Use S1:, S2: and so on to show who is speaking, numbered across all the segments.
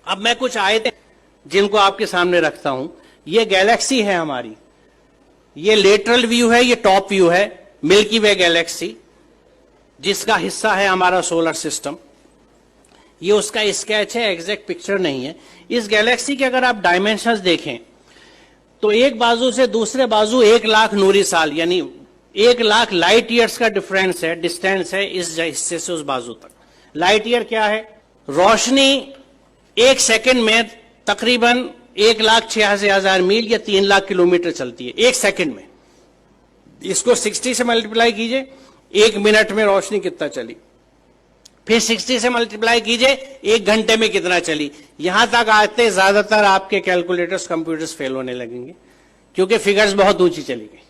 S1: अब मैं कुछ आयतें जिनको आपके सामने रखता हूं। ये गैलेक्सी है हमारी, ये लेटरल व्यू है, ये टॉप व्यू है मिल्की वे गैलेक्सी, जिसका हिस्सा है हमारा सोलर सिस्टम। ये उसका स्केच है, एग्जैक्ट पिक्चर नहीं है। इस गैलेक्सी के अगर आप डायमेंशंस देखें तो एक बाजू से दूसरे बाजू 1,00,000 नूरी साल यानी 1,00,000 लाइट ईयर्स का डिफरेंस है, डिस्टेंस है इस हिस्से से उस बाजू तक। लाइट ईयर क्या है? रोशनी 1 सेकंड में तकरीबन 1,86,000 मील या 3,00,000 किलोमीटर चलती है 1 सेकंड में। इसको 60 से मल्टीप्लाई कीजिए, 1 मिनट में रोशनी कितना चली, फिर 60 से मल्टीप्लाई कीजिए 1 घंटे में कितना चली। यहां तक आते ज्यादातर आपके कैलकुलेटर्स कंप्यूटर्स फेल होने लगेंगे क्योंकि फिगर्स बहुत ऊंची चली गई।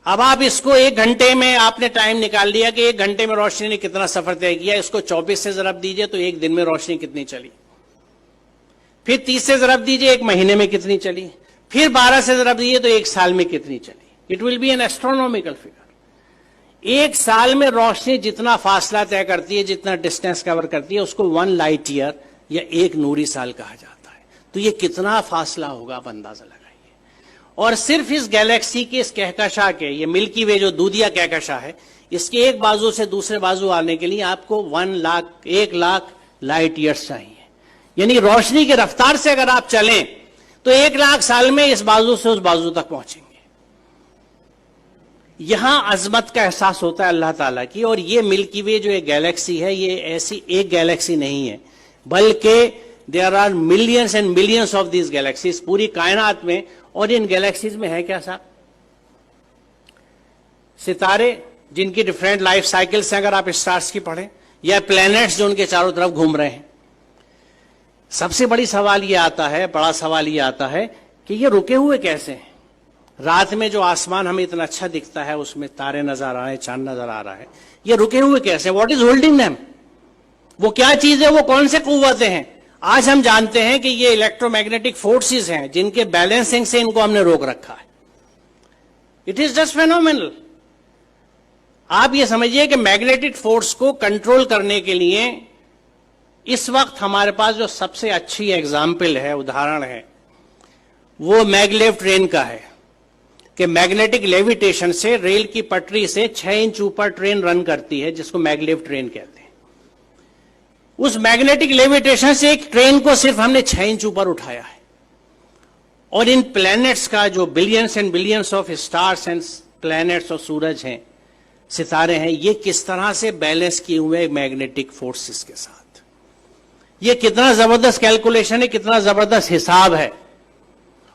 S1: अब आप इसको 1 घंटे में आपने टाइम निकाल लिया कि 1 घंटे में रोशनी ने कितना सफर तय किया, इसको 24 से जरब दीजिए तो 1 दिन में रोशनी कितनी चली, फिर 30 से जरब दीजिए 1 महीने में कितनी चली, फिर 12 से जरब दीजिए तो 1 साल में कितनी चली। It will be N astronomical figure. 1 साल में रोशनी जितना फासला तय करती है, जितना डिस्टेंस कवर करती है, उसको 1 लाइट ईयर या 1 नूरी साल कहा जाता है। तो ये कितना फासला होगा आप अंदाजा लगाइए। और सिर्फ इस गैलेक्सी के इस कहकशा के, ये मिल्की वे जो दूधिया कहकशा है, इसके एक बाजू से दूसरे बाजू आने के लिए आपको 1,00,000 लाइट ईयर्स चाहिए। यानी रोशनी की रफ्तार से अगर आप चलें तो 1,00,000 साल में इस बाजू से उस बाजू तक पहुंचेंगे। यहां अजमत का एहसास होता है अल्लाह ताला की। और ये मिल्की वे जो एक गैलेक्सी है, ये ऐसी एक गैलेक्सी नहीं है, बल्कि there are millions and millions of these galaxies पूरी कायनात में। और इन गैलेक्सीज में है क्या साहब? सितारे जिनकी डिफरेंट लाइफ साइकिल्स हैं, अगर आप स्टार्स की पढ़ें, या प्लैनेट्स जो उनके चारों तरफ घूम रहे हैं। सबसे बड़ा सवाल ये आता है कि ये रुके हुए कैसे हैं? रात में जो आसमान हमें इतना अच्छा दिखता है, उसमें तारे नजर आ रहे हैं, चांद नजर आ रहा है, ये रुके हुए कैसे? What is holding them? वो क्या चीज है? वो कौन से कुव्वतें हैं? आज हम जानते हैं कि ये इलेक्ट्रोमैग्नेटिक फोर्सेस हैं जिनके बैलेंसिंग से इनको हमने रोक रखा है। It is just phenomenal. आप ये समझिए कि मैग्नेटिक फोर्स को कंट्रोल करने के लिए इस वक्त हमारे पास जो सबसे अच्छी एग्जाम्पल है, उदाहरण है, वो मैगलेव ट्रेन का है कि मैग्नेटिक लेविटेशन से रेल की पटरी से 6 इंच ऊपर ट्रेन रन करती है, जिसको मैगलेव ट्रेन कहते हैं। उस मैग्नेटिक लेविटेशन से एक ट्रेन को सिर्फ हमने 6 इंच ऊपर उठाया है। और इन प्लैनेट्स का जो billions and billions of stars and planets और सूरज हैं, सितारे हैं, ये किस तरह से बैलेंस किए हुए मैग्नेटिक फोर्सेस के साथ। ये कितना जबरदस्त कैलकुलेशन है, कितना जबरदस्त हिसाब है।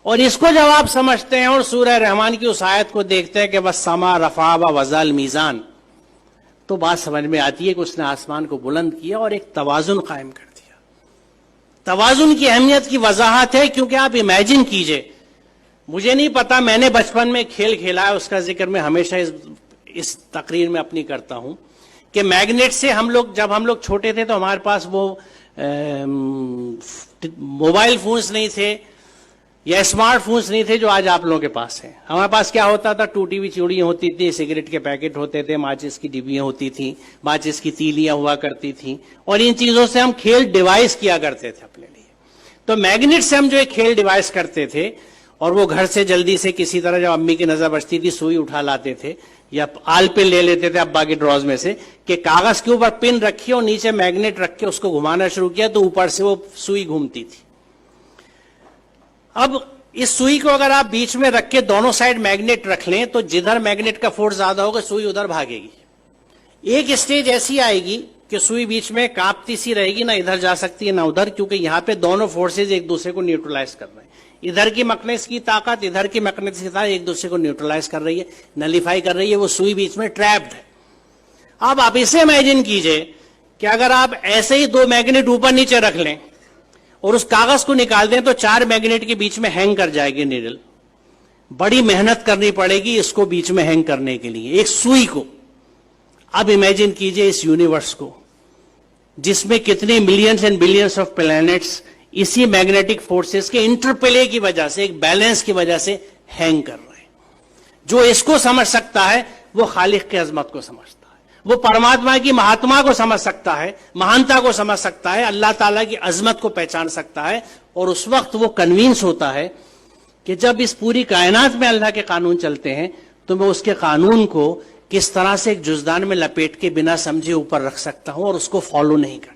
S1: और इसको जब आप समझते हैं और सूरह रहमान की उस आयत को देखते हैं कि बस समा रफा व वज़ल मीज़ान, तो बात समझ में आती है कि उसने आसमान को बुलंद किया और एक तवाजुन कायम कर दिया। तवाजुन की अहमियत की वजाहत है क्योंकि आप इमेजिन कीजिए, मुझे नहीं पता, मैंने बचपन में खेल खेला है, उसका जिक्र मैं हमेशा इस तकरीर में अपनी करता हूं कि मैग्नेट से जब हम लोग छोटे थे तो हमारे पास वो मोबाइल फोन्स नहीं थे या स्मार्टफोन्स नहीं थे जो आज आप लोगों के पास है। हमारे पास क्या होता था? टूटी हुई चूड़ियां होती थी, सिगरेट के पैकेट होते थे, माचिस की डिब्बियां होती थी, माचिस की तीलियां हुआ करती थी, और इन चीजों से हम खेल डिवाइस किया करते थे अपने लिए। तो मैग्नेट से हम जो एक खेल डिवाइस करते थे, और वो घर से जल्दी से किसी तरह जब अम्मी की नजर बचती थी सुई उठा लाते थे या आल पे ले लेते थे अब्बा के ड्रॉज में से कि कागज के ऊपर पिन रखी और नीचे मैग्नेट रख के उसको घुमाना शुरू किया तो ऊपर से वो सुई घूमती थी। अब इस सुई को अगर आप बीच में रख के दोनों साइड मैग्नेट रख लें तो जिधर मैग्नेट का फोर्स ज्यादा होगा सुई उधर भागेगी। एक स्टेज ऐसी आएगी कि सुई बीच में कांपती सी रहेगी, ना इधर जा सकती है ना उधर, क्योंकि यहां पे दोनों फोर्सेज एक दूसरे को न्यूट्रलाइज कर रहे हैं। इधर की मैग्नेटिक की ताकत, इधर की मैग्नेटिक की ताकत एक दूसरे को न्यूट्रलाइज कर रही है, नलीफाई कर रही है, वो सुई बीच में ट्रैप्ड है। अब आप इसे इमेजिन कीजिए कि अगर आप ऐसे ही 2 मैग्नेट ऊपर नीचे रख लें और उस कागज को निकाल दें तो 4 मैग्नेट के बीच में हैंग कर जाएगी नीडल। बड़ी मेहनत करनी पड़ेगी इसको बीच में हैंग करने के लिए, एक सुई को। अब इमेजिन कीजिए इस यूनिवर्स को जिसमें कितने millions and billions of planets इसी मैग्नेटिक फोर्सेस के इंटरप्ले की वजह से, एक बैलेंस की वजह से हैंग कर रहे हैं। जो इसको समझ सकता है वो खालिक की अजमत को समझता है। वो परमात्मा की महात्मा को समझ सकता है, महानता को समझ सकता है, अल्लाह ताला की अजमत को पहचान सकता है, और उस वक्त वो कन्विंस होता है कि जब इस पूरी कायनात में अल्लाह के कानून चलते हैं तो मैं उसके कानून को किस तरह से एक जुजदान में लपेट के बिना समझे ऊपर रख सकता हूं और उसको फॉलो नहीं कर